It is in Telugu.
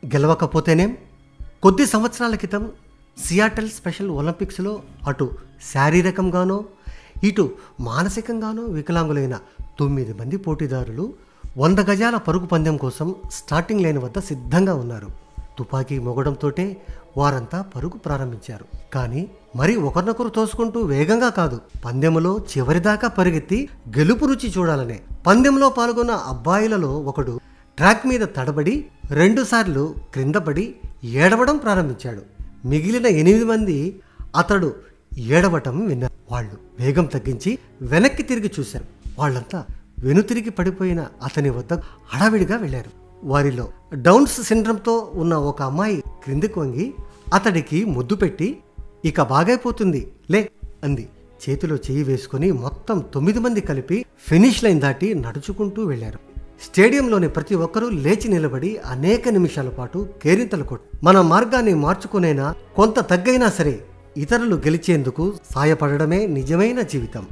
గెలవకపోతేనేం? కొద్ది సంవత్సరాల క్రితం సియాటల్ స్పెషల్ ఒలింపిక్స్లో అటు శారీరకంగానో ఇటు మానసికంగానో వికలాంగులైన 9 మంది పోటీదారులు 100 గజాల పరుగు పందెం కోసం స్టార్టింగ్ లైన్ వద్ద సిద్ధంగా ఉన్నారు. తుపాకీ మొగడంతోటే వారంతా పరుగు ప్రారంభించారు. కానీ మరి ఒకరినొకరు తోసుకుంటూ వేగంగా కాదు, పందెంలో చివరిదాకా పరిగెత్తి గెలుపు రుచి చూడాలనే. పందెంలో పాల్గొన్న అబ్బాయిలలో ఒకడు ట్రాక్ మీద తడబడి 2 సార్లు క్రిందపడి ఏడవడం ప్రారంభించాడు. మిగిలిన 8 మంది అతడు ఏడవటం విన్నారు. వాళ్ళు వేగం తగ్గించి వెనక్కి తిరిగి చూశారు. వాళ్ళంతా వెనుతిరిగి పడిపోయిన అతని వద్ద హడావిడిగా వెళ్ళారు. వారిలో డౌన్స్ సిండ్రోమ్తో ఉన్న ఒక అమ్మాయి క్రిందికి వంగి అతడికి ముద్దు పెట్టి, ఇక బాగైపోతుంది లే అంది. చేతిలో చేయి వేసుకుని మొత్తం 9 మంది కలిపి ఫినిష్ లైన్ దాటి నడుచుకుంటూ వెళ్లారు. స్టేడియంలోని ప్రతి ఒక్కరూ లేచి నిలబడి అనేక నిమిషాల పాటు కేరింతలు కొట్టు, మన మార్గాన్ని మార్చుకునేనా కొంత తగ్గైనా సరే ఇతరులు గెలిచేందుకు సాయపడడమే నిజమైన జీవితం.